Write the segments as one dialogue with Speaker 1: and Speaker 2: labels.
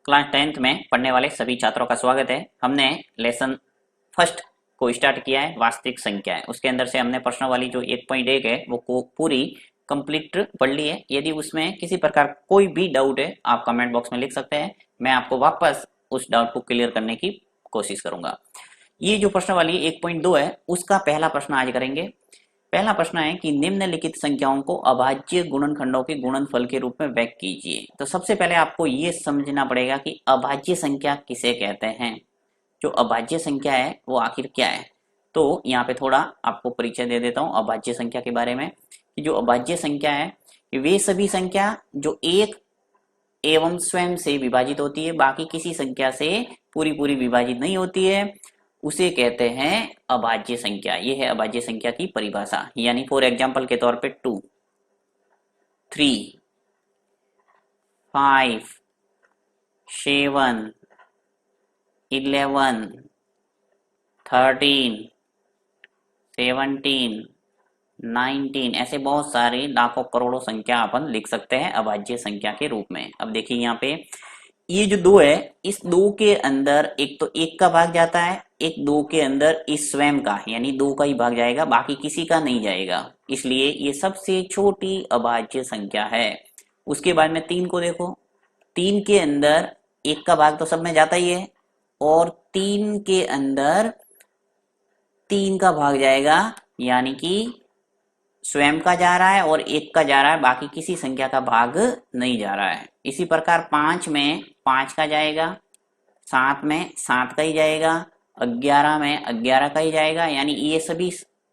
Speaker 1: Class 10th में पढ़ने वाले सभी छात्रों का स्वागत है। हमने लेसन फर्स्ट को स्टार्ट किया है, वास्तविक संख्या है। उसके अंदर से हमने प्रश्नावली जो 1.1 है वो को पूरी कंप्लीट पढ़ ली है। यदि उसमें किसी प्रकार कोई भी डाउट है आप कमेंट बॉक्स में लिख सकते हैं, मैं आपको वापस उस डाउट को क्लियर करने की कोशिश करूंगा। ये जो प्रश्नावली 1.2 है उसका पहला प्रश्न आज करेंगे। पहला प्रश्न है कि निम्नलिखित संख्याओं को अभाज्य गुणनखंडों के गुणनफल के रूप में व्यक्त कीजिए। तो सबसे पहले आपको ये समझना पड़ेगा कि अभाज्य संख्या किसे कहते हैं। जो अभाज्य संख्या है वो आखिर क्या है। तो यहाँ पे थोड़ा आपको परिचय दे देता हूँ अभाज्य संख्या के बारे में कि जो अभाज्य संख्या है वे सभी संख्या जो एक एवं स्वयं से विभाजित होती है, बाकी किसी संख्या से पूरी विभाजित नहीं होती है, उसे कहते हैं अभाज्य संख्या। ये है अभाज्य संख्या की परिभाषा। यानी फॉर एग्जांपल के तौर पे 2, 3, 5, 7, 11, 13, 17, 19 ऐसे बहुत सारे लाखों करोड़ों संख्या अपन लिख सकते हैं अभाज्य संख्या के रूप में। अब देखिए यहाँ पे ये जो 2 है, इस 2 के अंदर एक तो 1 का भाग जाता है, एक 2 के अंदर इस स्वयं का यानी 2 का ही भाग जाएगा, बाकी किसी का नहीं जाएगा, इसलिए ये सबसे छोटी अभाज्य संख्या है। उसके बाद में 3 को देखो, 3 के अंदर 1 का भाग तो सब में जाता ही है और 3 के अंदर 3 का भाग जाएगा, यानी कि स्वयं का जा रहा है और 1 का जा रहा है, बाकी किसी संख्या का भाग नहीं जा रहा है। इसी प्रकार 5 में 5 का जाएगा, 7 में 7 का ही जाएगा, 11 में 11 का ही जाएगा, यानी ये सभी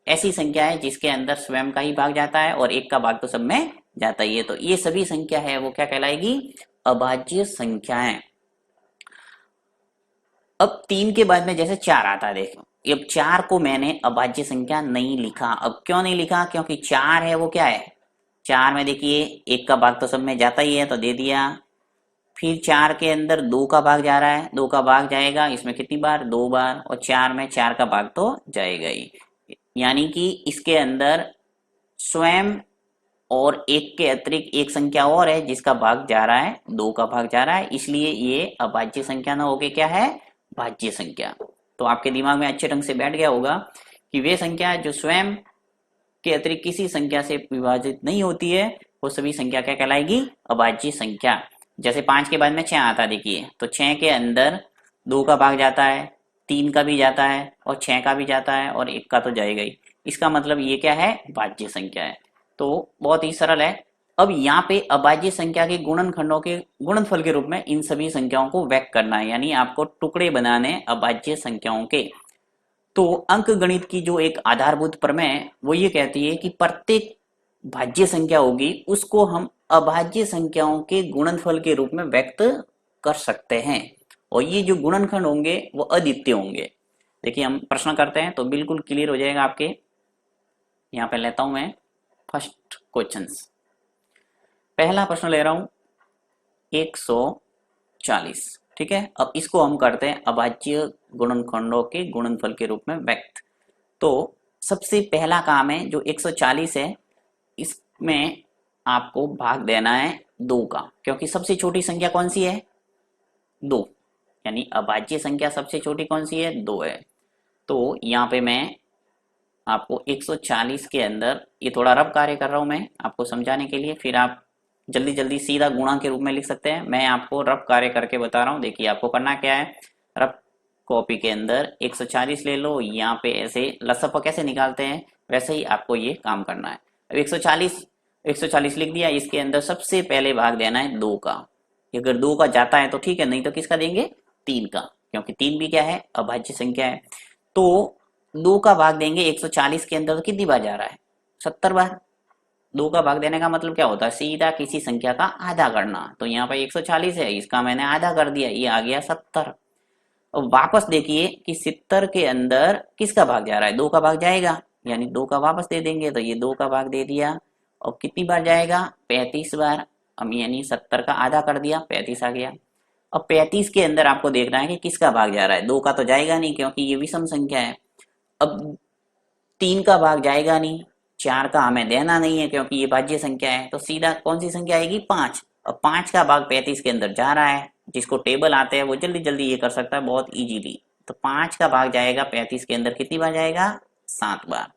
Speaker 1: ऐसी संख्या है जिसके अंदर स्वयं का ही भाग जाता है और 1 का भाग तो सब में जाता ही है। तो ये सभी संख्या है वो क्या कहलाएगी, अभाज्य संख्याएं। अब 3 के बाद में जैसे 4 आता है, देखो अब 4 को मैंने अभाज्य संख्या नहीं लिखा। अब क्यों नहीं लिखा, क्योंकि 4 है वो क्या है, 4 में देखिए 1 का भाग तो सब में जाता ही है तो दे दिया। फिर 4 के अंदर 2 का भाग जा रहा है, 2 का भाग जाएगा, इसमें कितनी बार, 2 बार, और 4 में 4 का भाग तो जाएगा ही, यानी कि इसके अंदर स्वयं और 1 के अतिरिक्त एक संख्या और है जिसका भाग जा रहा है, 2 का भाग जा रहा है, इसलिए ये अभाज्य संख्या ना होके क्या है, भाज्य संख्या। तो आपके दिमाग में अच्छे ढंग से बैठ गया होगा कि वे संख्या जो स्वयं के अतिरिक्त किसी संख्या से विभाजित नहीं होती है वो सभी संख्या क्या कहलाएगी, अभाज्य संख्या। जैसे 5 के बाद में 6 आता, देखिए तो 6 के अंदर 2 का भाग जाता है, 3 का भी जाता है और 6 का भी जाता है और 1 का तो जाएगा ही, इसका मतलब ये क्या है, भाज्य संख्या है। तो बहुत ही सरल है। अब यहाँ पे अभाज्य संख्या के गुणनखंडों के गुणनफल के रूप में इन सभी संख्याओं को व्यक्त करना है, यानी आपको टुकड़े बनाने अभाज्य संख्याओं के। तो अंक गणित की जो एक आधारभूत प्रमेय वो ये कहती है कि प्रत्येक भाज्य संख्या होगी उसको हम अभाज्य संख्याओं के गुणनफल के रूप में व्यक्त कर सकते हैं, और ये जो गुणनखंड होंगे वो अद्वितीय होंगे। देखिए हम प्रश्न करते हैं तो बिल्कुल क्लियर हो जाएगा आपके। यहाँ पे लेता हूं मैं फर्स्ट क्वेश्चन। पहला प्रश्न ले रहा हूं 140, ठीक है। अब इसको हम करते हैं अभाज्य गुणनखंडों के गुणनफल के रूप में व्यक्त। तो सबसे पहला काम है जो 140 है, इसमें आपको भाग देना है 2 का, क्योंकि सबसे छोटी संख्या कौन सी है, 2, यानी अभाज्य संख्या सबसे छोटी कौन सी है, 2 है। तो यहाँ पे मैं आपको 140 के अंदर, ये थोड़ा रफ कार्य कर रहा हूं मैं आपको समझाने के लिए, फिर आप जल्दी सीधा गुणा के रूप में लिख सकते हैं। मैं आपको रफ कार्य करके बता रहा हूँ। देखिए आपको करना क्या है, रफ कॉपी के अंदर 140 ले लो, यहाँ पे ऐसे लसप कैसे निकालते हैं वैसे ही आपको ये काम करना है। अब 140 लिख दिया, इसके अंदर सबसे पहले भाग देना है 2 का। अगर 2 का जाता है तो ठीक है, नहीं तो किसका देंगे, 3 का, क्योंकि 3 भी क्या है, अभाज्य संख्या है। तो 2 का भाग देंगे 140 के अंदर, तो कितनी बार जा रहा है, 70 बार। 2 का भाग देने का मतलब क्या होता है, सीधा किसी संख्या का आधा करना। तो यहाँ पर 140 है, इसका मैंने आधा कर दिया, ये आ गया 70। अब वापस देखिए कि 70 के अंदर किसका भाग जा रहा है, 2 का भाग जाएगा, यानी 2 का वापस दे देंगे, तो ये 2 का भाग दे दिया। और कितनी बार जाएगा, 35 बार। अब यानी 70 का आधा कर दिया, 35 आ गया। अब 35 के अंदर आपको देखना है कि किसका भाग जा रहा है, 2 का तो जाएगा नहीं क्योंकि ये विषम संख्या है। अब 3 का भाग जाएगा नहीं, 4 का हमें देना नहीं है क्योंकि ये भाज्य संख्या है, तो सीधा कौन सी संख्या आएगी, 5। अब 5 का भाग 35 के अंदर जा रहा है, जिसको टेबल आते हैं वो जल्दी जल्दी ये कर सकता है बहुत इजीली। तो 5 का भाग जाएगा 35 के अंदर कितनी बार जाएगा? 7 बार।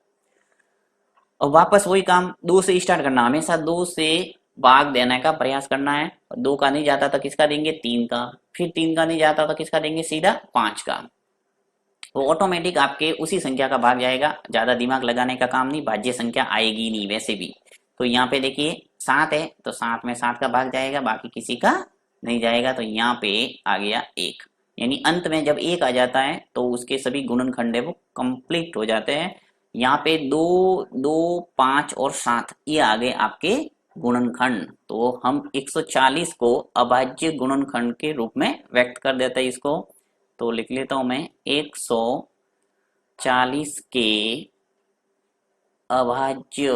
Speaker 1: और वापस वही काम 2 से स्टार्ट करना, हमेशा 2 से भाग देने का प्रयास करना है। 2 का नहीं जाता तो किसका देंगे? 3 का। फिर 3 का नहीं जाता तो किसका देंगे? सीधा 5 का। वो ऑटोमेटिक आपके उसी संख्या का भाग जाएगा, ज्यादा दिमाग लगाने का काम नहीं, भाज्य संख्या आएगी नहीं वैसे भी। तो यहाँ पे देखिए 7 है तो 7 में 7 का भाग जाएगा, बाकी किसी का नहीं जाएगा। तो यहाँ पे आ गया 1, यानी अंत में जब 1 आ जाता है तो उसके सभी गुणनखंड है वो कंप्लीट हो जाते हैं। यहाँ पे 2, 2, 5 और 7 ये आ गए आपके गुणनखंड। तो हम 140 को अभाज्य गुणनखंड के रूप में व्यक्त कर देते हैं इसको। तो लिख लेता हूं मैं 140 के अभाज्य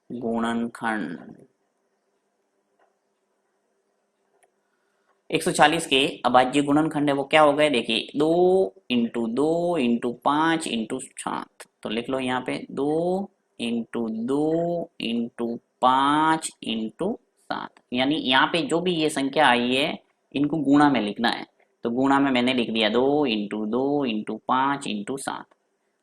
Speaker 1: गुणनखंड। 140 के अभाज्य गुणनखंड है वो क्या हो गए? देखिए 2 इंटू 2 इंटू 5 इंटू 7। तो लिख लो यहाँ पे 2 इंटू 2 इंटू 5 इंटू 7, यानी यहाँ पे जो भी ये संख्या आई है इनको गुणा में लिखना है। तो गुणा में मैंने लिख दिया 2 इंटू 2 इंटू 5 इंटू 7।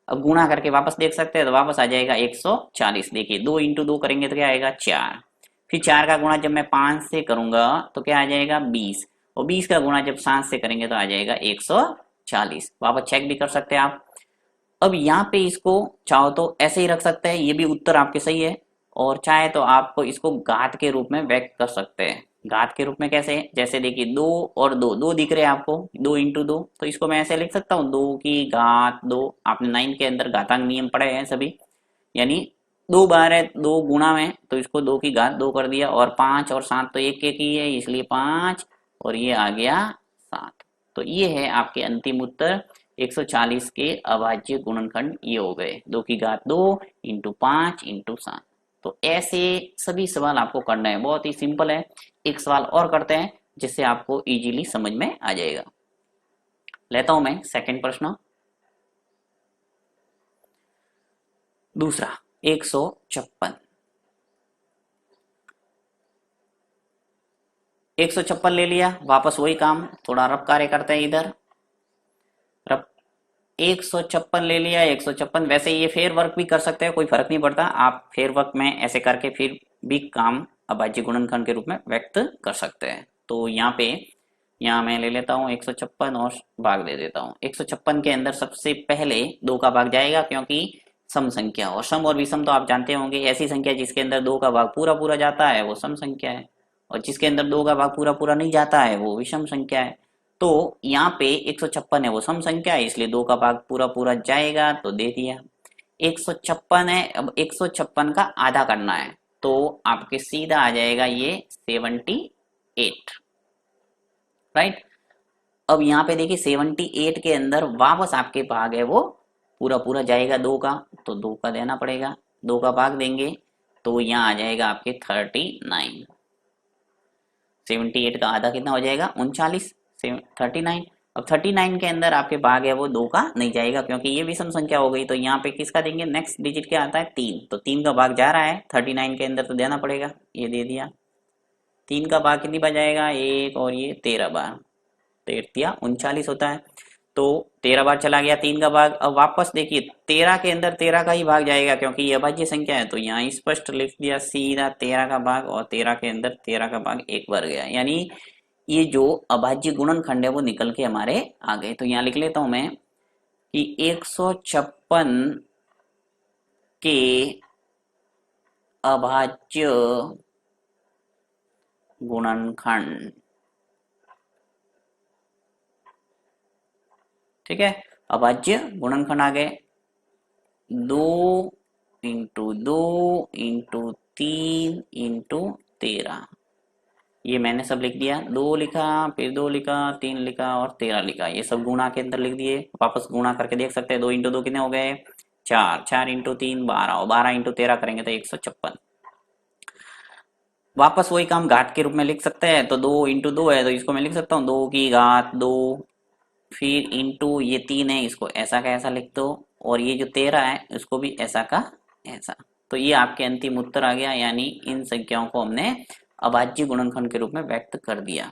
Speaker 1: अब गुणा करके वापस देख सकते हैं तो वापस आ जाएगा 140। देखिए 2 इंटू 2 करेंगे तो क्या आएगा? 4। फिर 4 का गुणा जब मैं 5 से करूंगा तो क्या आ जाएगा? 20। और 20 का गुणा जब 7 से करेंगे तो आ जाएगा 140। वापस चेक भी कर सकते हैं आप। अब यहाँ पे इसको चाहो तो ऐसे ही रख सकते हैं, ये भी उत्तर आपके सही है। और चाहे तो आपको इसको घात के रूप में व्यक्त कर सकते हैं। घात के रूप में कैसे? जैसे देखिए 2 और 2, 2 दिख रहे हैं आपको, 2 इंटू 2। तो इसको मैं ऐसे लिख सकता हूँ 2 की घात 2। आपने 9 के अंदर घातांक नियम पढ़े हैं सभी, यानी 2 बार है 2 गुणा में तो इसको 2 की घात 2 कर दिया। और 5 और 7 तो एक एक ही है इसलिए 5, और ये आ गया 7। तो ये है आपके अंतिम उत्तर 140 के अभाज्य गुणनखंड ये हो गए 2 की घात 2 इंटू 5 इंटू 7। तो ऐसे सभी सवाल आपको करना है, बहुत ही सिंपल है। एक सवाल और करते हैं जिससे आपको इजीली समझ में आ जाएगा। लेता हूं मैं सेकंड प्रश्न। दूसरा 156। 156 ले लिया, वापस वही काम, थोड़ा रफ कार्य करते हैं इधर। रफ 156 ले लिया, 156। वैसे ये फेर वर्क भी कर सकते हैं, कोई फर्क नहीं पड़ता। आप फेर वर्क में ऐसे करके फिर भी काम अभाज्य गुणनखंड के रूप में व्यक्त कर सकते हैं। तो यहाँ मैं ले लेता हूँ 156 और भाग दे देता हूँ। 156 के अंदर सबसे पहले 2 का भाग जाएगा, क्योंकि सम संख्या, और सम और विषम तो आप जानते होंगे, ऐसी संख्या जिसके अंदर 2 का भाग पूरा पूरा जाता है वो सम संख्या है, और जिसके अंदर 2 का भाग पूरा पूरा नहीं जाता है वो विषम संख्या है। तो यहाँ पे 156 है वो सम संख्या है, इसलिए 2 का भाग पूरा पूरा जाएगा तो दे दिया। 156 है, अब 156 का आधा करना है तो आपके सीधा आ जाएगा ये 78, राइट। अब यहाँ पे देखिए 78 के अंदर वापस आपके भाग है वो पूरा पूरा जाएगा 2 का, तो 2 का देना पड़ेगा। 2 का भाग देंगे तो यहाँ आ जाएगा आपके 39। 78 का आधा कितना हो जाएगा? 39, 39। अब 39 के अंदर आपके भाग है वो 2 का नहीं जाएगा, क्योंकि ये विषम संख्या हो गई। तो यहाँ पे किसका देंगे? नेक्स्ट डिजिट क्या आता है? 3। तो 3 का भाग जा रहा है 39 के अंदर तो देना पड़ेगा, ये दे दिया। 3 का भाग कितनी बार जाएगा? 1, और ये 13 बार, 13 39 होता है। तो 13 बार चला गया 3 का भाग। अब वापस देखिए 13 के अंदर 13 का ही भाग जाएगा, क्योंकि ये अभाज्य संख्या है। तो यहाँ स्पष्ट लिख दिया सीधा 13 का भाग, और 13 के अंदर 13 का भाग एक बार गया, यानी ये जो अभाज्य गुणनखंड है वो निकल के हमारे आ गए। तो यहाँ लिख लेता हूं मैं कि 156 के अभाज्य गुणनखंड, ठीक है। अभाज्य गुणनखंड आ गए 2 इंटू 2 इंटू 3 इंटू 13। ये मैंने सब लिख दिया, 2 लिखा, फिर 2 लिखा, 3 लिखा और 13 लिखा, ये सब गुणा के अंदर लिख दिए। वापस गुणा करके देख सकते हैं 2 इंटू 2 कितने हो गए? 4, 4 इंटू 3 12, और 12 इंटू 13 करेंगे तो 156। वापस वही काम घात के रूप में लिख सकते हैं। तो 2 इंटू 2 है तो इसको मैं लिख सकता हूँ 2 की घात 2, फिर इंटू ये 3 है इसको ऐसा का ऐसा लिख दो, और ये जो 13 है उसको भी ऐसा का ऐसा। तो ये आपके अंतिम उत्तर आ गया, यानी इन संख्याओं को हमने अभाज्य गुणनखंड के रूप में व्यक्त कर दिया।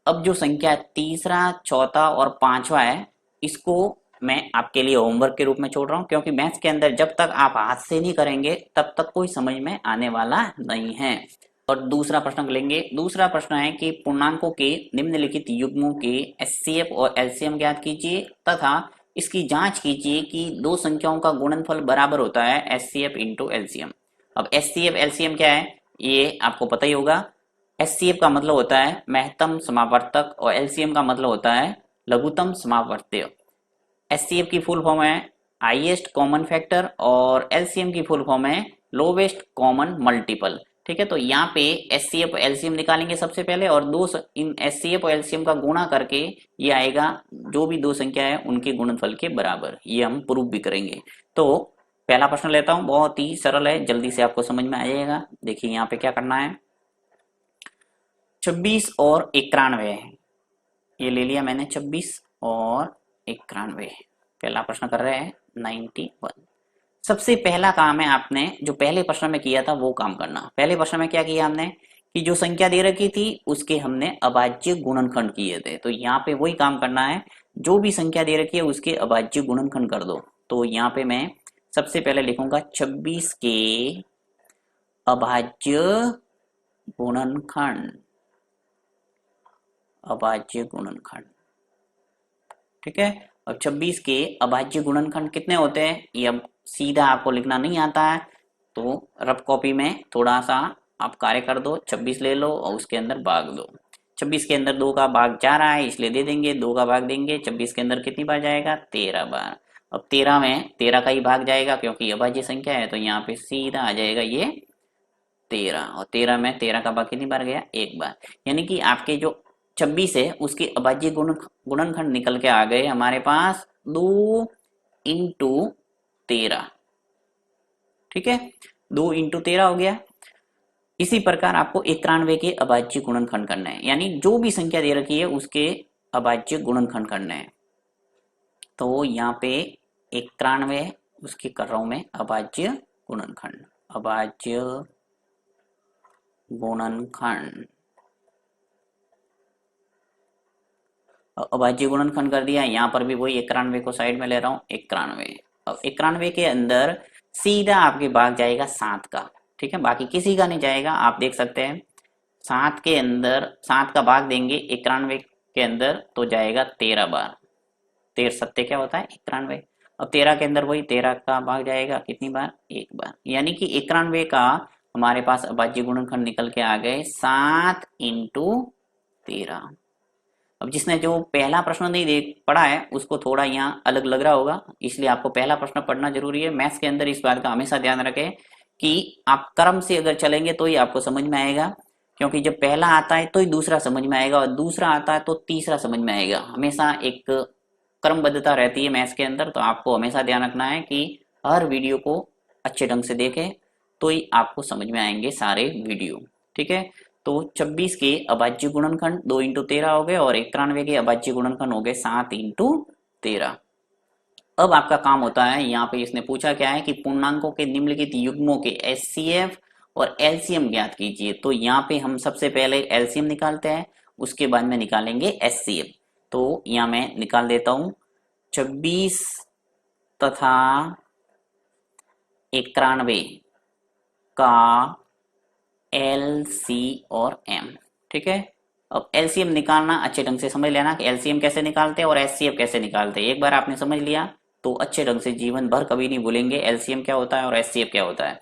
Speaker 1: अब जो संख्या तीसरा, चौथा और पांचवा है, इसको मैं आपके लिए होमवर्क के रूप में छोड़ रहा हूं, क्योंकि मैथ्स के अंदर जब तक आप हाथ से नहीं करेंगे तब तक कोई समझ में आने वाला नहीं है। और दूसरा प्रश्न लेंगे। दूसरा प्रश्न है कि पूर्णांकों के निम्नलिखित युग्मों के एचसीएफ और एलसीएम ज्ञात कीजिए तथा इसकी जांच कीजिए कि दो संख्याओं का गुणनफल बराबर होता है एचसीएफ इंटू एलसीएम। अब एचसीएफ एलसीएम क्या है ये आपको पता ही होगा। एचसीएफ का मतलब होता है महत्तम समावर्तक और एलसीएम का मतलब होता है लघुत्तम समावर्त्य। एचसीएफ की फुल फॉर्म है हाईएस्ट कॉमन फैक्टर और एलसीएम की फुल फॉर्म है लोवेस्ट कॉमन मल्टीपल। ठीक है, तो यहाँ पे एचसीएफ और एलसीएम निकालेंगे सबसे पहले और इन एचसीएफ और एलसीएम का गुणा करके ये आएगा जो भी दो संख्या है उनके गुणनफल के बराबर। ये हम प्रूव भी करेंगे। तो पहला प्रश्न लेता हूं, बहुत ही सरल है, जल्दी से आपको समझ में आ जाएगा। देखिए यहाँ पे क्या करना है, 26 और 91 है, ये ले लिया मैंने 26 और 91। पहला प्रश्न कर रहे हैं 91। सबसे पहला काम है आपने जो पहले प्रश्न में किया था वो काम करना। पहले प्रश्न में क्या किया हमने कि जो संख्या दे रखी थी उसके हमने अभाज्य गुणनखंड किए थे। तो यहाँ पे वही काम करना है, जो भी संख्या दे रखी है उसके अभाज्य गुणनखंड कर दो। तो यहाँ पे मैं सबसे पहले लिखूंगा 26 के अभाज्य गुणनखंड, अभाज्य गुणनखंड। ठीक है, अब 26 के अभाज्य गुणनखंड कितने होते हैं ये अब सीधा आपको लिखना नहीं आता है तो रफ कॉपी में थोड़ा सा आप कार्य कर दो। 26 ले लो और उसके अंदर भाग दो। 26 के अंदर 2 का भाग जा रहा है इसलिए दे देंगे, 2 का भाग देंगे। 26 के अंदर कितनी बार जाएगा, 13 बार। अब 13 में 13 का ही भाग जाएगा क्योंकि अभाज्य संख्या है, तो यहाँ पे सीधा आ जाएगा ये 13। और 13 में 13 का भाग कितनी बार गया, 1 बार। यानी कि आपके जो 26 है उसके अभाज्य गुणनखंड निकल के आ गए हमारे पास 2 इंटू 13। ठीक है, 2 इंटू 13 हो गया। इसी प्रकार आपको 91 के अभाज्य गुणनखंड करना है, यानी जो भी संख्या दे रखी है उसके अभाज्य गुणनखंड करना है। तो यहाँ पे 91 उसकी कर रहा हूं मैं अभाज्य गुणनखंड, अभाज्य गुणनखंड। अभाज्य गुणनखंड कर दिया। यहाँ पर भी वही 91 को साइड में ले रहा हूँ, 91। अब 91 के अंदर सीधा आपके भाग जाएगा 7 का। ठीक है, बाकी किसी का नहीं जाएगा। आप देख सकते हैं 7 के अंदर 7 का भाग देंगे 91 के अंदर तो जाएगा 13 बार। 13 सत्ते क्या होता है, 91। अब 13 के अंदर वही 13 का भाग जाएगा कितनी बार, 1 बार। यानी कि 91 का हमारे पास अभाज्य गुणनखंड निकल के आ गए 7 इंटू 13। अब जिसने जो पहला प्रश्न नहीं देख पढ़ा है उसको थोड़ा यहाँ अलग लग रहा होगा, इसलिए आपको पहला प्रश्न पढ़ना जरूरी है। मैथ्स के अंदर इस बात का हमेशा ध्यान रखें कि आप क्रम से अगर चलेंगे तो ही आपको समझ में आएगा, क्योंकि जब पहला आता है तो ही दूसरा समझ में आएगा और दूसरा आता है तो तीसरा समझ में आएगा। हमेशा एक क्रमबद्धता रहती है मैथ्स के अंदर, तो आपको हमेशा ध्यान रखना है कि हर वीडियो को अच्छे ढंग से देखें तो ही आपको समझ में आएंगे सारे वीडियो। ठीक है, तो 26 के अभाज्य गुणनखंड 2 इंटू 13 हो गए और 91 के अभाज्य गुणनखंड हो गए 7 इंटू 13। अब आपका काम होता है, यहाँ पे इसने पूछा क्या है कि पूर्णांकों के निम्नलिखित युग्मों के एचसीएफ और एलसीएम ज्ञात कीजिए। तो यहाँ पे हम सबसे पहले एलसीएम निकालते हैं, उसके बाद में निकालेंगे एचसीएफ। तो यहाँ मैं निकाल देता हूं 26 तथा 91 का एल सी और एम। ठीक है, अब एलसीएम निकालना अच्छे ढंग से समझ लेना कि एलसीएम कैसे निकालते हैं और एचसीएफ कैसे निकालते हैं। एक बार आपने समझ लिया तो अच्छे ढंग से जीवन भर कभी नहीं भूलेंगे एलसीएम क्या होता है और एचसीएफ क्या होता है।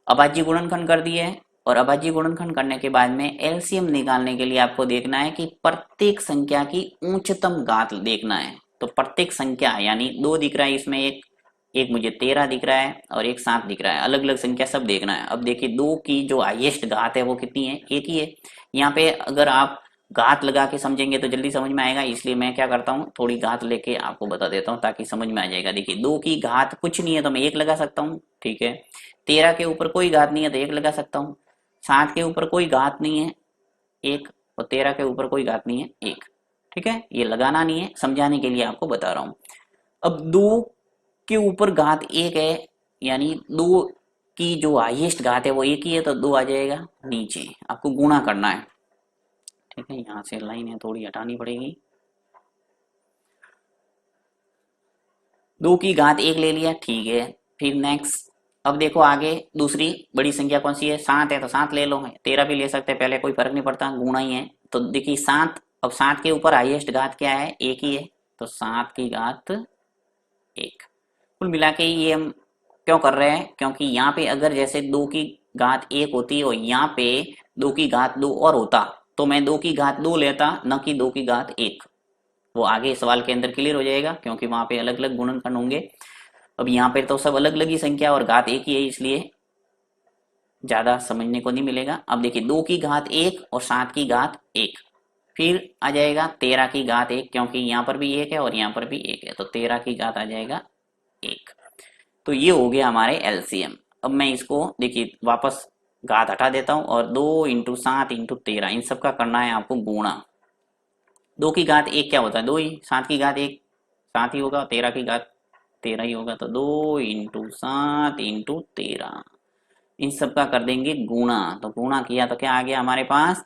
Speaker 1: अभाज्य गुणनखंड कर दिए और अभाज्य गुणनखंड करने के बाद में एलसीएम निकालने के लिए आपको देखना है कि प्रत्येक संख्या की उच्चतम घात देखना है। तो प्रत्येक संख्या यानी 2 दिख रहा है इसमें, एक मुझे 13 दिख रहा है और एक 7 दिख रहा है, अलग अलग संख्या सब देखना है। अब देखिए 2 की जो हाईएस्ट घात है वो कितनी है, 1 ही है। यहाँ पे अगर आप घात लगा के समझेंगे तो जल्दी समझ में आएगा, इसलिए मैं क्या करता हूँ थोड़ी घात लेके आपको बता देता हूँ ताकि समझ में आ जाएगा। देखिए 2 की घात कुछ नहीं है तो मैं 1 लगा सकता हूँ। ठीक है, 13 के ऊपर कोई घात नहीं है तो 1 लगा सकता हूँ। 7 के ऊपर कोई घात नहीं है 1, और 13 के ऊपर कोई घात नहीं है 1। ठीक है, ये लगाना नहीं है, समझाने के लिए आपको बता रहा हूँ। अब 2 के ऊपर घात 1 है, यानी 2 की जो हाईएस्ट घात है वो एक ही है, तो 2 आ जाएगा नीचे, आपको गुणा करना है। ठीक है, यहाँ से लाइन है थोड़ी हटानी पड़ेगी। 2 की घात 1 ले लिया, ठीक है। फिर नेक्स्ट, अब देखो आगे दूसरी बड़ी संख्या कौन सी है, 7 है तो 7 ले लो, 13 भी ले सकते हैं, पहले कोई फर्क नहीं पड़ता, गुणा ही है। तो देखिए 7, अब 7 के ऊपर हाईएस्ट घात क्या है, एक ही है, तो 7 की घात 1। कुल मिला के ये हम क्यों कर रहे हैं, क्योंकि यहाँ पे अगर जैसे 2 की घात 1 होती और यहाँ पे 2 की घात 2 और होता, तो मैं 2 की घात 2 लेता, न कि 2 की घात 1। वो आगे सवाल के अंदर क्लियर हो जाएगा, क्योंकि वहां पे अलग अलग गुणनखंड होंगे। अब यहाँ पे तो सब अलग अलग ही संख्या और घात एक ही है, इसलिए ज्यादा समझने को नहीं मिलेगा। अब देखिए 2 की घात 1 और 7 की घात 1, फिर आ जाएगा 13 की घात 1, क्योंकि यहाँ पर भी 1 है और यहाँ पर भी 1 है, तो 13 की घात आ जाएगा 1। तो ये हो गया हमारे एलसीएम। अब मैं इसको देखिए वापस घात हटा देता हूँ, और 2 इंटू 7 इंटू 13 इन सब का करना है आपको गुणा। 2 की घात 1 क्या होता है, 2 ही, 7 की घात 1 7 ही होगा, 13 की घात 13 ही होगा, तो 2 इंटू 7 इंटू 13 इन सब का कर देंगे गुणा। तो गुणा किया तो क्या आ गया हमारे पास,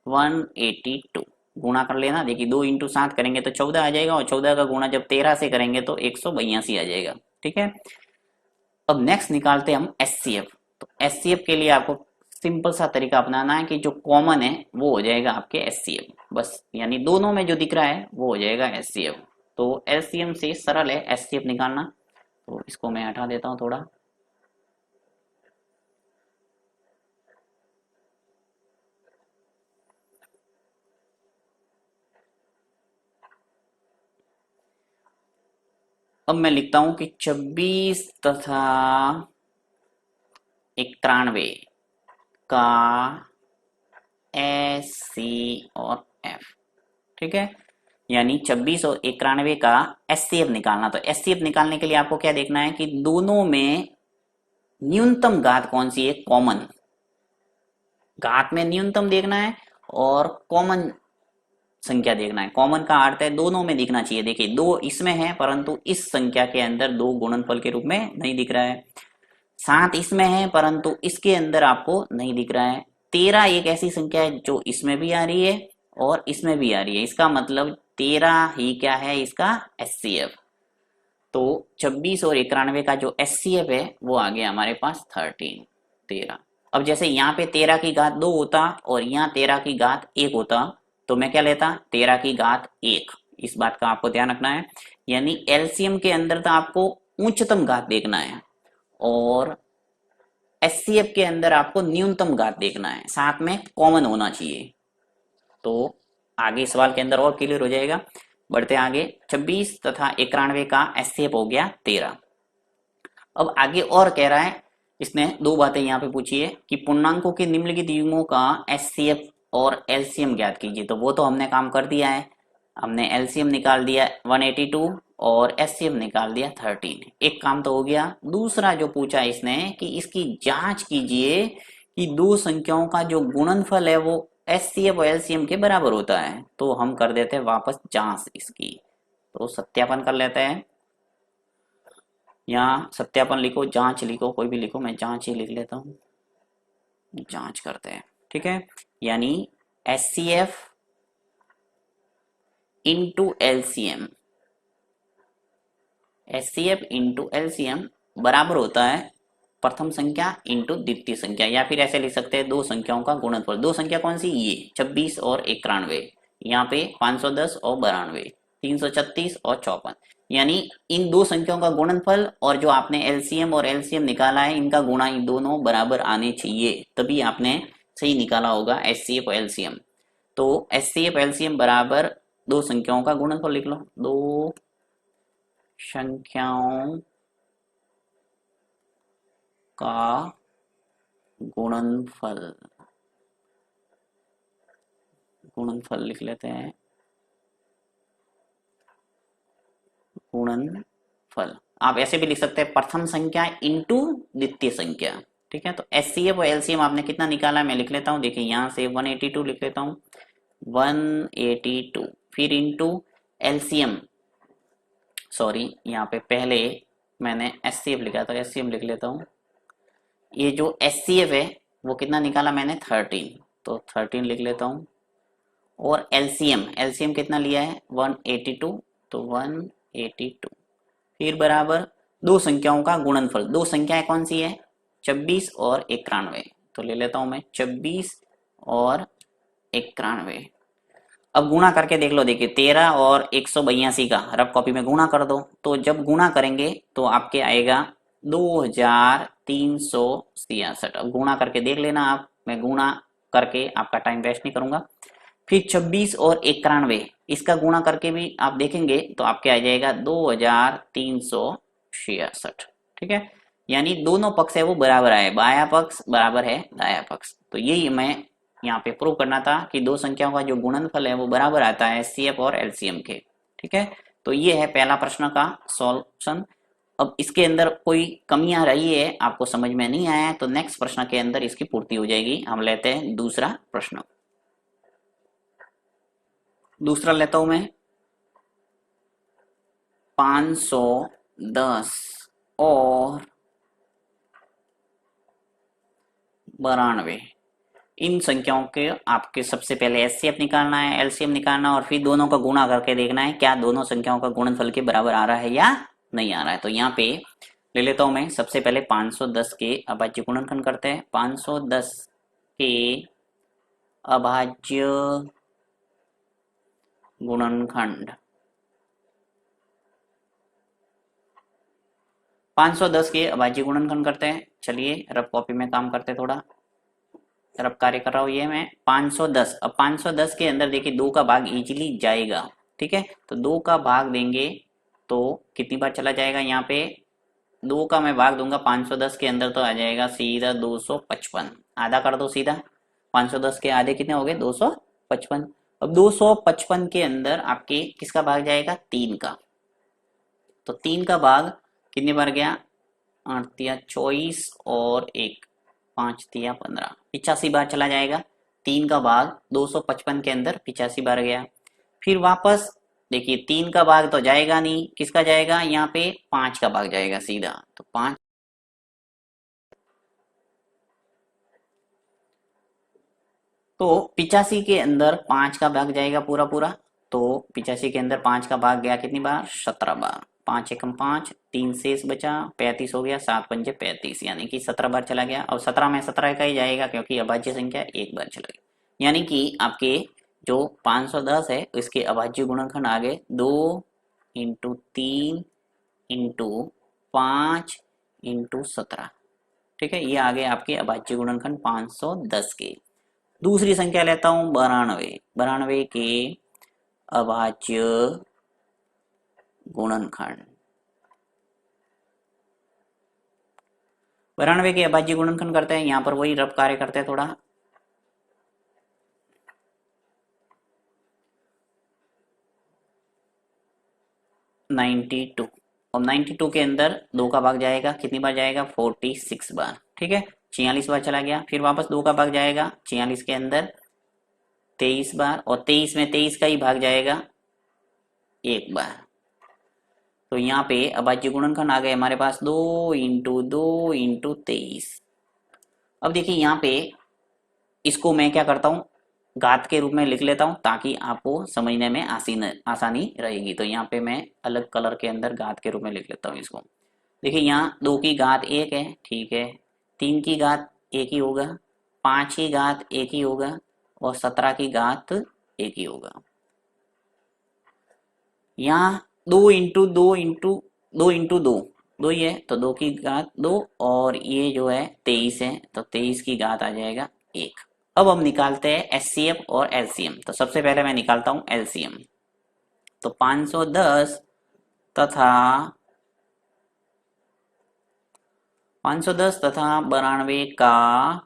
Speaker 1: 182। गुणा कर लेना, देखिए 2 इंटू 7 करेंगे तो 14 आ जाएगा, और 14 का गुणा जब 13 से करेंगे तो 182 आ जाएगा। ठीक है, अब नेक्स्ट निकालते हैं हम एचसीएफ। तो एचसीएफ के लिए आपको सिंपल सा तरीका अपनाना है कि जो कॉमन है वो हो जाएगा आपके एचसीएफ, बस, यानी दोनों में जो दिख रहा है वो हो जाएगा एचसीएफ। तो एलसीएम से सरल है एचसीएफ निकालना, तो इसको मैं हटा देता हूँ थोड़ा। अब मैं लिखता हूं कि 26 तथा 91 का एस सी और एफ। ठीक है, यानी 26 और 91 का एचसीएफ निकालना। तो एचसीएफ निकालने के लिए आपको क्या देखना है कि दोनों में न्यूनतम घात कौन सी है, कॉमन घात में न्यूनतम देखना है, और कॉमन संख्या देखना है। कॉमन का अर्थ है दोनों में दिखना चाहिए। देखिए 2 इसमें है, परंतु इस संख्या के अंदर 2 गुणनफल के रूप में नहीं दिख रहा है। 7 इसमें है, परंतु इसके अंदर आपको नहीं दिख रहा है। 13 एक ऐसी संख्या है जो इसमें भी आ रही है और इसमें भी आ रही है, इसका मतलब 13 ही क्या है, इसका एचसीएफ। तो 26 और 91 का जो एचसीएफ है वो आ गया हमारे पास 13। अब जैसे यहाँ पे 13 की घात 2 होता और यहाँ 13 की घात 1 होता, तो मैं क्या लेता, 13 की घात 1। इस बात का आपको ध्यान रखना है, यानी एलसीएम के अंदर तो आपको उच्चतम घात देखना है, और एचसीएफ के अंदर आपको न्यूनतम घात देखना है, साथ में कॉमन होना चाहिए। तो आगे सवाल के अंदर और क्लियर हो जाएगा। बढ़ते आगे, 26 तथा 91 का एचसीएफ हो गया 13। अब आगे और कह रहा है, इसने 2 बातें यहाँ पे पूछी है कि पूर्णांकों के निम्नलिखित युग्मों का एचसीएफ और एलसीएम ज्ञात कीजिए। तो वो तो हमने काम कर दिया है, हमने एलसीएम निकाल दिया 182 और एचसीएफ निकाल दिया 13। एक काम तो हो गया। दूसरा जो पूछा इसने कि इसकी जांच कीजिए कि 2 संख्याओं का जो गुणनफल है वो एचसीएफ और एलसीएम के बराबर होता है। तो हम कर देते हैं वापस जांच इसकी, तो सत्यापन कर लेते हैं। यहाँ सत्यापन लिखो, जांच लिखो, कोई भी लिखो, मैं जांच ही लिख लेता हूँ। जांच करते हैं, ठीक है, यानी HCF into LCM, HCF into LCM बराबर होता है प्रथम संख्या इंटू द्वितीय संख्या, या फिर ऐसे लिख सकते हैं 2 संख्याओं का गुणनफल। 2 संख्या कौन सी, ये 26 और 91, यहाँ पे 510 और 92, 336 और 54, यानी इन 2 संख्याओं का गुणनफल और जो आपने एलसीएम और एलसीएम निकाला है इनका गुणा, इन दोनों बराबर आने चाहिए, तभी आपने सही निकाला होगा एचसीएफ और एलसीएम। तो एचसीएफ एलसीएम बराबर 2 संख्याओं का गुणनफल लिख लो, 2 संख्याओं का गुणनफल, गुणनफल लिख लेते हैं, गुणनफल। आप ऐसे भी लिख सकते हैं प्रथम संख्या इंटू द्वितीय संख्या। ठीक है, तो एचसीएफ और एलसीएम आपने कितना निकाला मैं लिख लेता हूँ। देखिए यहाँ से 182 लिख लेता हूँ, 182, फिर इंटू एलसीएम, सॉरी यहाँ पे पहले मैंने एचसीएफ लिखा था, एचसीएम लिख लेता हूँ, ये जो HCF है वो कितना निकाला मैंने 13, तो 13 लिख लेता हूँ। और LCM, LCM कितना लिया है 182, तो 182 फिर बराबर दो संख्याओं का गुणनफल। दो संख्याएं कौन सी है 26 और 91, तो ले लेता हूं मैं 26 और 91। अब गुणा करके देख लो, देखिए 13 और 182 का रफ कॉपी में गुणा कर दो, तो जब गुणा करेंगे तो आपके आएगा 2366। अब गुणा करके देख लेना आप, मैं गुणा करके आपका टाइम वेस्ट नहीं करूंगा। फिर 26 और 91 इसका गुणा करके भी आप देखेंगे तो आपके आ जाएगा 2366। ठीक है, यानी दोनों पक्ष है वो बराबर आए, बाया पक्ष बराबर है दाया पक्ष। तो यही मैं यहाँ पे प्रूव करना था कि दो संख्याओं का जो गुणनफल है वो बराबर आता है HCF और LCM के। ठीक है, तो ये है पहला प्रश्न का सॉल्यूशन। अब इसके अंदर कोई कमियां रही है आपको समझ में नहीं आया है तो नेक्स्ट प्रश्न के अंदर इसकी पूर्ति हो जाएगी। हम लेते हैं दूसरा प्रश्न। दूसरा लेता हूं मैं 510 और 92। इन संख्याओं के आपके सबसे पहले HCF निकालना है, LCM निकालना और फिर दोनों का गुणा करके देखना है क्या दोनों संख्याओं का गुणनफल के बराबर आ रहा है या नहीं आ रहा है। तो यहाँ पे ले लेता हूं मैं सबसे पहले 510 के अभाज्य गुणनखंड करते हैं। 510 के अभाज्य गुणनखंड, 510 के अभाज्य गुणनखंड करते हैं। चलिए रफ कॉपी में काम करते हैं, थोड़ा रफ कार्य कर रहा हूं ये मैं। 510, अब 510 के अंदर देखिए 2 का भाग इजीली जाएगा। ठीक है, तो 2 का भाग देंगे तो कितनी बार चला जाएगा, यहाँ पे 2 का मैं भाग दूंगा 510 के अंदर तो आ जाएगा सीधा 255। आधा कर दो सीधा, 510 के आधे कितने हो गए 255। अब 255 के अंदर आपके किसका भाग जाएगा 3 का, तो 3 का भाग कितनी बार गया 8 तिया 24 और 1 5 तिया 15, 85 बार चला जाएगा। 3 का भाग 255 के अंदर 85 बार गया। फिर वापस देखिए 3 का भाग तो जाएगा नहीं, किसका जाएगा यहाँ पे 5 का भाग जाएगा सीधा, तो 5 तो 85 के अंदर 5 का भाग जाएगा पूरा पूरा, तो 85 के अंदर 5 का भाग गया कितनी बार 17 बार। 5 एकम 5, 3 शेष बचा 35 हो गया, 7 पंजे 35, यानी कि 17 बार चला गया। और 17 में 17 का ही जाएगा क्योंकि अभाज्य संख्या एक बार चला गया, यानी कि आपके जो 510 है इसके अभाज्य गुणनखंड आ गए 2 इंटू 3 इंटू 5 इंटू 17। ठीक है, ये आ गए आपके अभाज्य गुणनखंड 510 के। दूसरी संख्या लेता हूं 92, 92 के अभाज्य गुणनखंड। 92 के अभाज्य गुणनखंड करते हैं, यहां पर वही रफ कार्य करते हैं थोड़ा। (92) और 92 के अंदर 2 का भाग जाएगा कितनी बार जाएगा 46 बार। ठीक है, 46 बार चला गया। फिर वापस 2 का भाग जाएगा 46 के अंदर 23 बार, और 23 में 23 का ही भाग जाएगा एक बार। तो यहाँ पे अभाज्य गुणनखंड आ गए हमारे पास 2 इंटू 2 इंटू 23। अब देखिए यहाँ पे इसको मैं क्या करता हूँ घात के रूप में लिख लेता हूँ ताकि आपको समझने में आसानी रहेगी। तो यहाँ पे मैं अलग कलर के अंदर घात के रूप में लिख लेता हूँ इसको। देखिए यहाँ 2 की घात 1 है, ठीक है, 3 की घात 1 ही होगा, 5 की घात 1 ही होगा और 17 की घात 1 ही होगा। यहाँ 2 इंटू 2 इंटू 2 इंटू 2 2 ही है, तो 2 की घात 2 और ये जो है 23 है, तो 23 की घात आ जाएगा 1। अब हम निकालते हैं HCF और LCM। तो सबसे पहले मैं निकालता हूं LCM। तो 510 तथा 92 का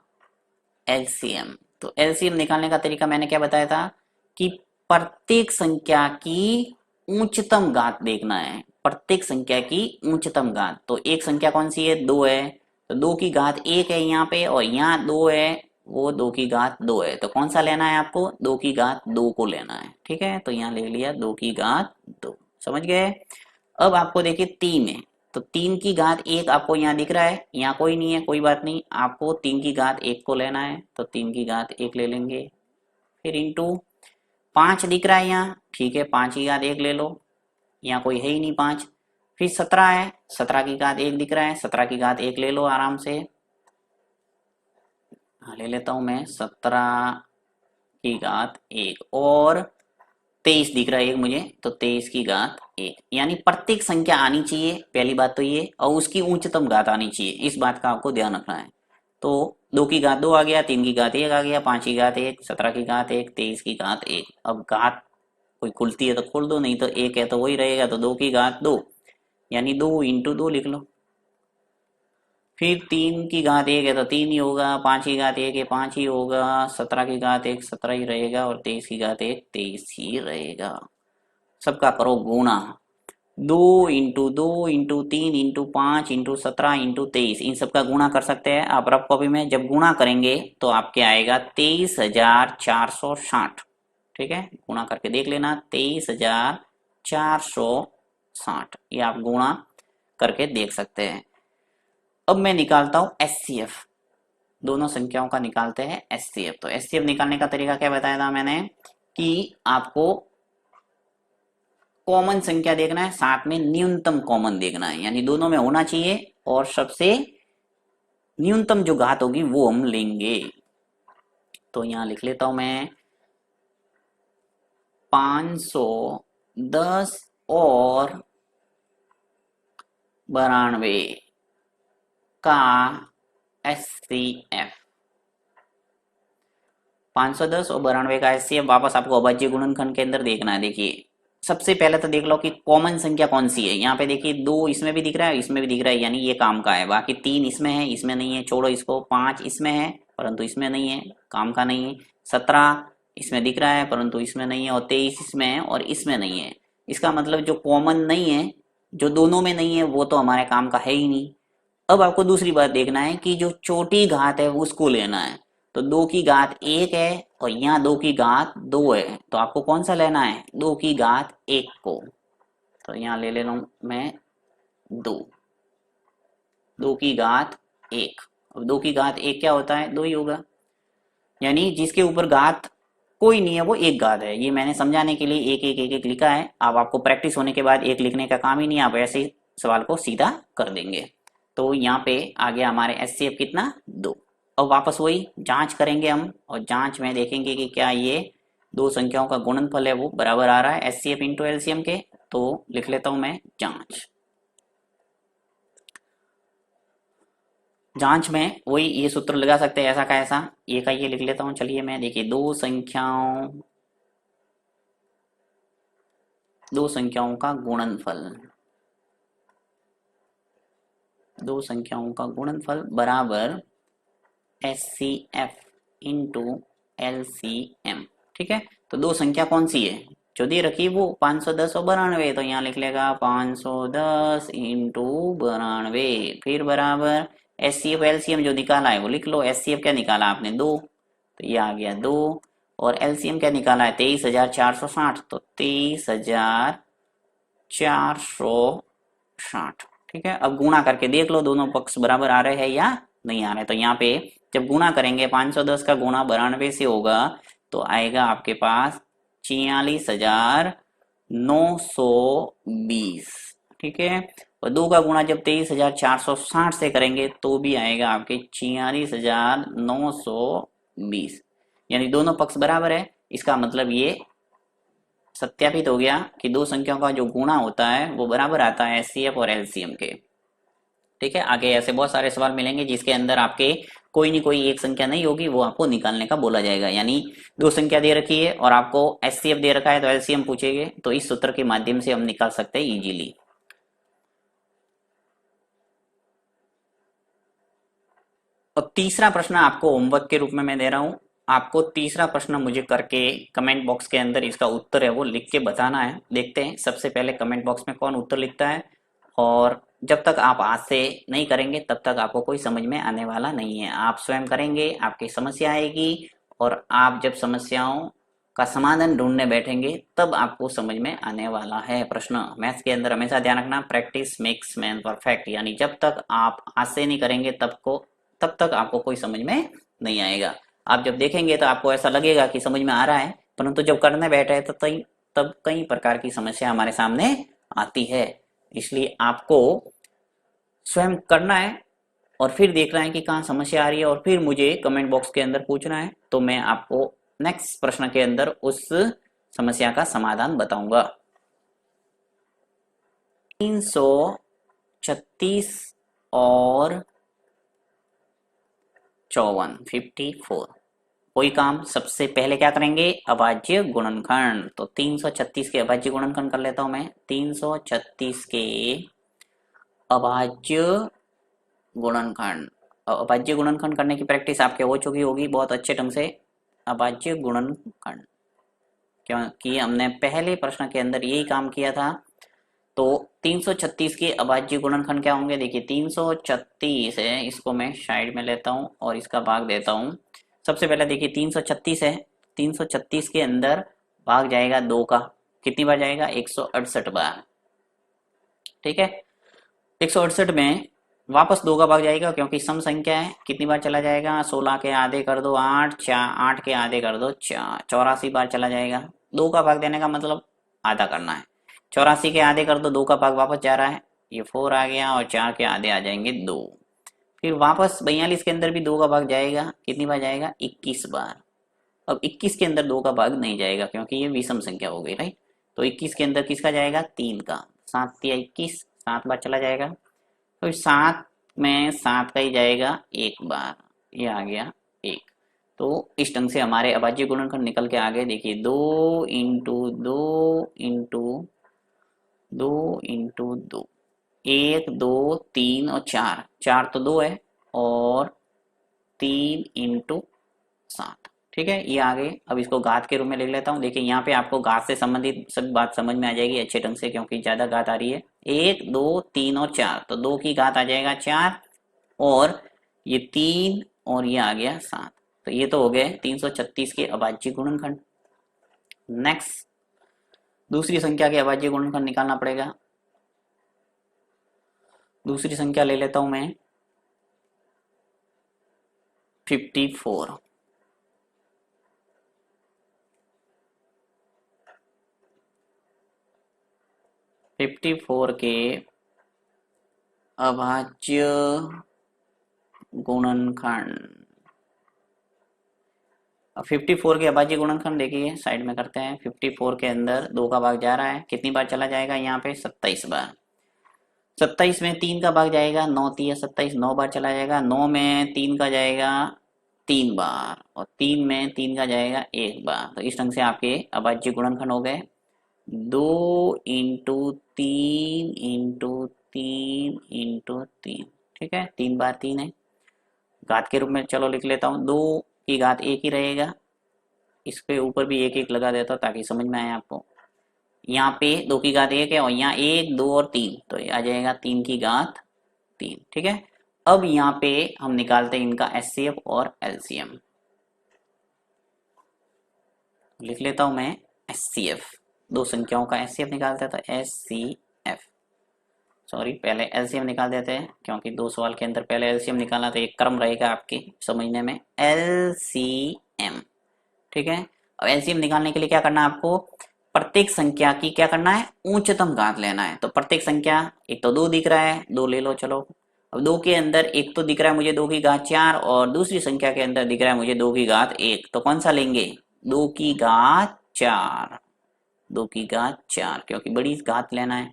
Speaker 1: LCM। तो LCM निकालने का तरीका मैंने क्या बताया था कि प्रत्येक संख्या की उच्चतम घात देखना है, प्रत्येक संख्या की उच्चतम घात। तो एक संख्या कौन सी है 2 है, तो 2 की घात 1 है यहाँ पे और यहाँ 2 है, वो 2 की घात 2 है, तो कौन सा लेना है आपको 2 की घात 2 को लेना है। ठीक है, तो यहाँ ले लिया 2 की घात 2, समझ गए। अब आपको देखिए 3 है, तो 3 की घात 1 आपको यहाँ दिख रहा है, यहाँ कोई नहीं है, कोई बात नहीं, आपको 3 की घात 1 को लेना है, तो 3 की घात 1 ले लेंगे। फिर इंटू 5 दिख रहा है यहाँ, ठीक है, 5 की घात 1 ले लो, यहाँ कोई है ही नहीं 5। फिर 17 है, 17 की घात 1 दिख रहा है, 17 की घात 1 ले लो आराम से। हाँ, ले लेता हूं मैं 17 की घात 1, और 23 दिख रहा है एक मुझे, तो 23 की घात 1, यानी प्रत्येक संख्या आनी चाहिए, पहली बात तो ये, और उसकी उच्चतम घात आनी चाहिए, इस बात का आपको ध्यान रखना है। तो 2 की घात 2 आ गया, 3 की घात 1 आ गया, 5 की घात 1, 17 की घात 1, 23 की घात 1। अब घात कोई खुलती है तो खोल दो, नहीं तो 1 है तो वही रहेगा, तो 2 की घात 2, यानी 2 इंटू 2 लिख लो। फिर 3 की घात 1 है तो 3 ही होगा, 5 की घात 1 है 5 ही होगा, 17 की घात 1 17 ही रहेगा, और 23 की घात 1 23 ही रहेगा। सबका करो गुणा, 2 into 2 into 3 into 5 into 17 into 23, इन सबका गुणा कर सकते हैं आप रफ कॉपी में। जब गुणा करेंगे तो आपके आएगा 23,460, ठीक है, गुणा करके देख लेना, 23,460, ये आप गुणा करके देख सकते हैं। अब मैं निकालता हूं एचसीएफ, दोनों संख्याओं का निकालते हैं एचसीएफ। तो एचसीएफ निकालने का तरीका क्या बताया था मैंने, कि आपको कॉमन संख्या देखना है, साथ में न्यूनतम कॉमन देखना है, यानी दोनों में होना चाहिए, और सबसे न्यूनतम जो घात होगी वो हम लेंगे। तो यहां लिख लेता हूं मैं 510 और 92 का एचसीएफ, 510 और 92 का एचसीएफ वापस आपको अभाज्य गुणनखंड के अंदर देखना है। देखिए सबसे पहले तो देख लो कि कॉमन संख्या कौन सी है। यहाँ पे देखिए 2 इसमें भी दिख रहा है, इसमें भी दिख रहा है, यानी ये काम का है। बाकी 3 इसमें है, इसमें नहीं है, छोड़ो इसको। 5 इसमें है परंतु इसमें नहीं है, काम का नहीं है। 17 इसमें दिख रहा है परंतु इसमें नहीं है, और 23 इसमें है और इसमें नहीं है। इसका मतलब जो कॉमन नहीं है, जो दोनों में नहीं है, वो तो हमारे काम का है ही नहीं। अब आपको दूसरी बात देखना है कि जो छोटी घात है उसको लेना है। तो 2 की घात 1 है और यहाँ 2 की घात 2 है, तो आपको कौन सा लेना है, 2 की घात 1 को। तो यहाँ ले ले लूँ मैं 2, 2 की घात 1। अब 2 की घात 1 क्या होता है, 2 ही होगा, यानी जिसके ऊपर घात कोई नहीं है वो एक घात है। ये मैंने समझाने के लिए एक एक एक एक लिखा है। अब आपको प्रैक्टिस होने के बाद एक लिखने का काम ही नहीं, आप ऐसे ही सवाल को सीधा कर देंगे। तो यहाँ पे आ गया हमारे एचसीएफ कितना, 2। अब वापस वही जांच करेंगे हम, और जांच में देखेंगे कि क्या ये दो संख्याओं का गुणनफल है वो बराबर आ रहा है एचसीएफ इंटू एलसीएम के। तो लिख लेता हूं मैं जांच। जांच में वही ये सूत्र लगा सकते हैं, ऐसा का ऐसा, ये का ये लिख लेता हूं। चलिए मैं, देखिए दो संख्याओं का गुणनफल, दो संख्याओं का गुणनफल बराबर एचसीएफ इंटू एलसीएम, ठीक है। तो दो संख्या कौन सी है जो दे रखी, वो 510 और 92। तो यहाँ लिख लेगा 510 इंटू 92, फिर बराबर एचसीएफ एलसीएम जो निकाला है वो लिख लो। एचसीएफ क्या निकाला आपने, 2, तो ये आ गया 2, और एलसीएम क्या निकाला है 23,460, तो 23,460, ठीक है। अब गुणा करके देख लो दोनों पक्ष बराबर आ रहे हैं या नहीं आ रहे। तो यहाँ पे जब गुणा करेंगे 510 का गुणा 92 से होगा, तो आएगा आपके पास 46,920, ठीक है। और 2 का गुणा जब 23,460 से करेंगे तो भी आएगा आपके 46,920, यानी दोनों पक्ष बराबर है। इसका मतलब ये सत्यापित हो गया कि दो संख्याओं का जो गुणा होता है वो बराबर आता है एचसीएफ और एलसीएम के, ठीक है। आगे ऐसे बहुत सारे सवाल मिलेंगे जिसके अंदर आपके कोई नहीं कोई एक संख्या नहीं होगी, वो आपको निकालने का बोला जाएगा। यानी दो संख्या दे रखी है और आपको एचसीएफ दे रखा है तो एलसीएम पूछेंगे, तो इस सूत्र के माध्यम से हम निकाल सकते हैं इजीली। और तीसरा प्रश्न आपको होमवर्क के रूप में मैं दे रहा हूं। आपको तीसरा प्रश्न मुझे करके कमेंट बॉक्स के अंदर इसका उत्तर है वो लिख के बताना है। देखते हैं सबसे पहले कमेंट बॉक्स में कौन उत्तर लिखता है, और जब तक आप आज से नहीं करेंगे तब तक आपको कोई समझ में आने वाला नहीं है। आप स्वयं करेंगे, आपकी समस्या आएगी, और आप जब समस्याओं का समाधान ढूंढने बैठेंगे तब आपको समझ में आने वाला है प्रश्न। मैथ्स के अंदर हमेशा ध्यान रखना, प्रैक्टिस मेक्स मैन परफेक्ट, यानी जब तक आप आज से नहीं करेंगे तब तक आपको कोई समझ में नहीं आएगा। आप जब देखेंगे तो आपको ऐसा लगेगा कि समझ में आ रहा है, परंतु जब करने बैठे तो तब कई प्रकार की समस्या हमारे सामने आती है। इसलिए आपको स्वयं करना है और फिर देखना है कि कहाँ समस्या आ रही है और फिर मुझे कमेंट बॉक्स के अंदर पूछना है, तो मैं आपको नेक्स्ट प्रश्न के अंदर उस समस्या का समाधान बताऊंगा। 336 और 54 54, कोई काम सबसे पहले क्या करेंगे, अभाज्य गुणनखंड। तो 336 के अभाज्य गुणनखंड कर लेता हूं मैं। 336 के अभाज्य गुणनखंड, अभाज्य गुणनखंड करने की प्रैक्टिस आपके हो चुकी होगी बहुत अच्छे ढंग से। अभाज्य गुणनखंड, क्योंकि हमने पहले प्रश्न के अंदर यही काम किया था। तो 336 के अभाज्य गुणनखंड क्या होंगे, देखिए 336 है, इसको मैं साइड में लेता हूं और इसका भाग देता हूं। सबसे पहले देखिए 336 है, 336 के अंदर भाग जाएगा 2 का, कितनी बार जाएगा, 168 बार। ठीक है, 168 में वापस 2 का भाग जाएगा क्योंकि सम संख्या है, कितनी बार चला जाएगा, 16 के आधे कर दो 8, 8 के आधे कर दो 4, 84 बार चला जाएगा। 2 का भाग देने का मतलब आधा करना है, 84 के आधे कर दो, 2 का भाग वापस जा रहा है, ये 4 आ गया और 4 के आधे आ जाएंगे 2। फिर वापस 42 के अंदर भी 2 का भाग जाएगा, कितनी बार जाएगा, 21 बार। अब 21 के अंदर 2 का भाग नहीं जाएगा क्योंकि ये विषम संख्या हो गई, राइट। तो 21 के अंदर किसका जाएगा, 3 का, 7 या 21, 7 बार चला जाएगा। तो 7 में 7 का ही जाएगा 1 बार, ये आ गया 1। तो इस ढंग से हमारे अभाज्य गुणनखंड निकल के आ गए। देखिए 2 इंटू 2 इंटू 2 इंटू 2, 1 2 3 और 4, 4 तो 2 है और 3 इंटू 7। ठीक है, ये आ गए। अब इसको घात के रूप में लिख लेता हूँ। देखिए यहाँ पे आपको घात से संबंधित सभी बात समझ में आ जाएगी अच्छे ढंग से, क्योंकि ज्यादा घात आ रही है। 1 2 3 और 4, तो 2 की घात आ जाएगा 4 और ये 3 और ये आ गया 7। तो ये तो हो गए 336 के अभाज्य गुणनखंड। नेक्स्ट दूसरी संख्या के अभाज्य गुणनखंड निकालना पड़ेगा। दूसरी संख्या ले लेता हूं मैं 54। 54 के अभाज्य गुणनखंड। अब 54 के अभाज्य गुणनखंड देखिए साइड में करते हैं। 54 के अंदर 2 का भाग जा रहा है, कितनी बार चला जाएगा, यहाँ पे 27 बार। 27 में 3 का भाग जाएगा, 9 3 27, 9 बार चला जाएगा। 9 में 3 का जाएगा 3 बार और 3 में 3 का जाएगा 1 बार। तो इस ढंग से आपके अभाज्य गुणनखंड हो गए 2 इंटू 3 इंटू 3 इंटू 3। ठीक है, 3 बार 3 है। घात के रूप में चलो लिख लेता हूँ, 2 की घात 1 ही रहेगा, इसके ऊपर भी 1 1 लगा देता हूँ ताकि समझ में आए आपको। यहाँ पे 2 की घात 1 है और यहाँ 1 2 और 3, तो ये आ जाएगा 3 की घात 3। ठीक है, अब यहाँ पे हम निकालते हैं इनका एचसीएफ और एलसीएम। लिख लेता हूं मैं एचसीएफ, दो संख्याओं का एचसीएफ निकालते हैं। तो एचसीएफ, सॉरी पहले एलसीएम निकाल देते हैं क्योंकि 2 सवाल के अंदर पहले एलसीएम निकालना, तो एक क्रम रहेगा आपके समझने में। एलसीएम, ठीक है। अब एलसीएम निकालने के लिए क्या करना है आपको, प्रत्येक संख्या की क्या करना है, उच्चतम घात लेना है। तो प्रत्येक संख्या, एक तो 2 दिख रहा है, 2 ले लो चलो। अब 2 के अंदर एक तो दिख रहा है मुझे 2 की घात 4 और दूसरी संख्या के अंदर दिख रहा है मुझे 2 की घात 1, तो कौन सा लेंगे, 2 की घात 4, 2 की घात 4 क्योंकि बड़ी घात लेना है।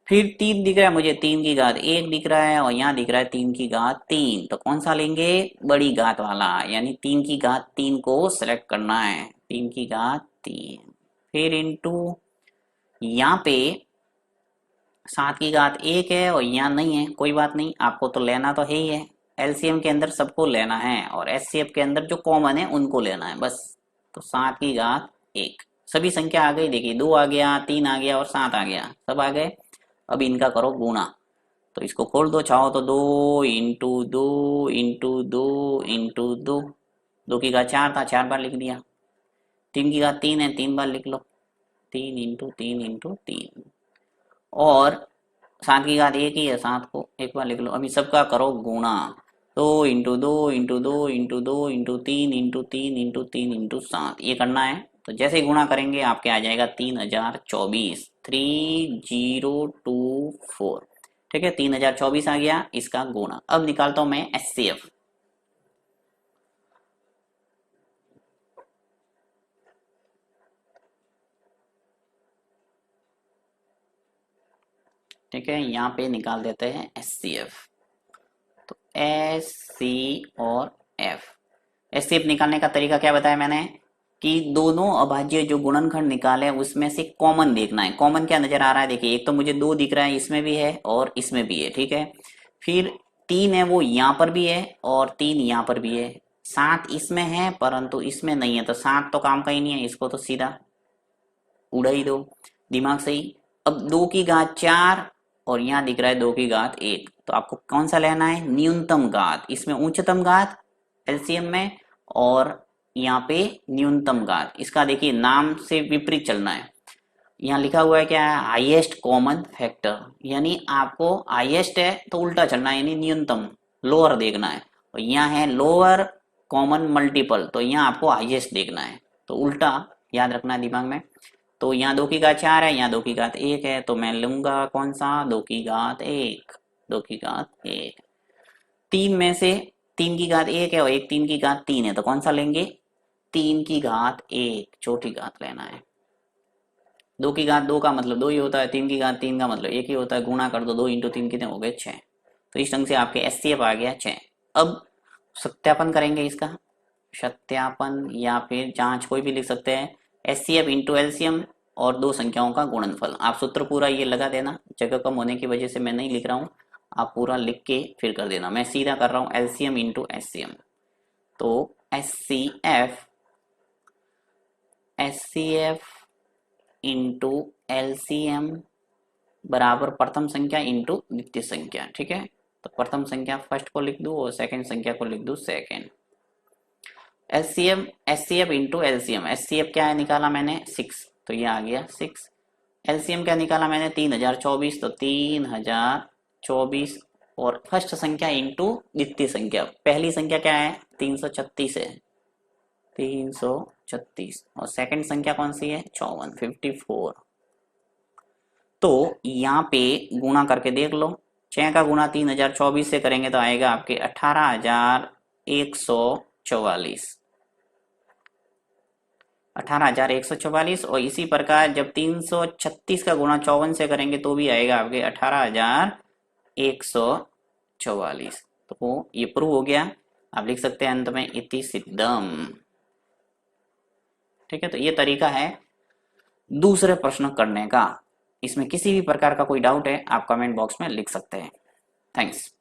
Speaker 1: फिर 3 दिख रहा है मुझे, 3 की घात 1 दिख रहा है और यहाँ दिख रहा है 3 की घात 3, तो कौन सा लेंगे, बड़ी घात वाला, यानी 3 की घात 3 को सिलेक्ट करना है, 3 की घात 3। फिर इंटू यहाँ पे 7 की घात 1 है और यहाँ नहीं है, कोई बात नहीं, आपको तो लेना तो है ही है। एलसीएम के अंदर सबको लेना है और एचसीएफ के अंदर जो कॉमन है उनको लेना है बस। तो 7 की घात 1, सभी संख्या आ गई। देखिए 2 आ गया, 3 आ गया और 7 आ गया, सब आ गए। अब इनका करो गुणा, तो इसको खोल दो चाहो तो 2 इंटू 2 इंटू 2 इंटू 2, 2 की घात 4 था, 4 बार लिख दिया। 3 की घात 3 है, 3 बार लिख लो, 3 इंटू 3 इंटू 3। और 7 की घात 1 ही है, 7 को एक बार लिख लो। अभी सबका करो गुणा, 2 into 2 into 2 into 3 into 3 into 7, ये करना है। तो जैसे ही गुणा करेंगे आपके आ जाएगा 3024, 3024। ठीक है, 3024 आ गया इसका गुणा। अब निकालता हूं मैं एचसीएफ। ठीक है, यहाँ पे निकाल देते हैं एचसीएफ। तो एस सी और एफ। एचसीएफ निकालने का तरीका क्या बताया मैंने, कि दोनों अभाज्य जो गुणनखंड निकाले उसमें से कॉमन देखना है। कॉमन क्या नजर आ रहा है, देखिए एक तो मुझे 2 दिख रहा है, इसमें भी है और इसमें भी है। ठीक है, फिर 3 है वो यहाँ पर भी है और 3 यहाँ पर भी है। 7 इसमें है परंतु इसमें नहीं है, तो 7 तो काम का ही नहीं है, इसको तो सीधा उड़ा ही दो, दिमाग से ही। अब 2 की घात 4 और यहाँ दिख रहा है 2 की घात 1, तो आपको कौन सा लेना है, न्यूनतम घात। इसमें उच्चतम घात एलसीएम में, और यहाँ पे न्यूनतम घात। इसका देखिए नाम से विपरीत चलना है। यहाँ लिखा हुआ है क्या है, हाईएस्ट कॉमन फैक्टर, यानी आपको हाईएस्ट है तो उल्टा चलना है, यानी न्यूनतम लोअर देखना है। और यहाँ है लोअर कॉमन मल्टीपल, तो यहाँ आपको हाईएस्ट देखना है, तो उल्टा याद रखना है दिमाग में। तो यहाँ 2 की घात 4 है, यहाँ 2 की घात 1 है, तो मैं लूंगा कौन सा, 2 की घात 1, 2 की घात 1। 3 में से 3 की घात 1 है और एक 3 की घात 3 है, तो कौन सा लेंगे, 3 की घात 1 छोटी घात लेना है। 2 की घात 2 का मतलब 2 ही होता है, 3 की घात 3 का मतलब 1 ही होता है। गुणा कर दो, 2 इंटू 3 कितने हो गए, 6। तो इस ढंग से आपके एचसीएफ आ गया 6। अब सत्यापन करेंगे इसका, सत्यापन या फिर जांच कोई भी लिख सकते हैं। एचसीएफ इंटू एलसीएम और दो संख्याओं का गुणनफल। आप सूत्र पूरा ये लगा देना, जगह कम होने की वजह से मैं नहीं लिख रहा हूँ, आप पूरा लिख के फिर कर देना। मैं सीधा कर रहा हूँ एलसीएम इंटू एचसीएम। तो एचसीएफ इंटू एलसीएम बराबर प्रथम संख्या इंटू द्वितीय संख्या। ठीक है, तो प्रथम संख्या फर्स्ट को लिख दूं और सेकंड संख्या को लिख दूं second. LCM HCF into LCM, HCF क्या है निकाला मैंने 6, तो ये आ गया 6। एलसीएम क्या निकाला मैंने 3024, तो 3024 और फर्स्ट संख्या इंटू द्वितीय संख्या। पहली संख्या क्या है 336 है, 336, और सेकंड संख्या कौन सी है 54, 54। तो यहाँ पे गुणा करके देख लो, 6 का गुणा 3024 से करेंगे तो आएगा आपके 18,144, 18,144। और इसी प्रकार जब 336 का गुणा 54 से करेंगे तो भी आएगा आपके 18,144। तो ये प्रूव हो गया। आप लिख सकते हैं अंत में इति सिद्धम। ठीक है, तो ये तरीका है दूसरे प्रश्न करने का। इसमें किसी भी प्रकार का कोई डाउट है आप कमेंट बॉक्स में लिख सकते हैं। थैंक्स।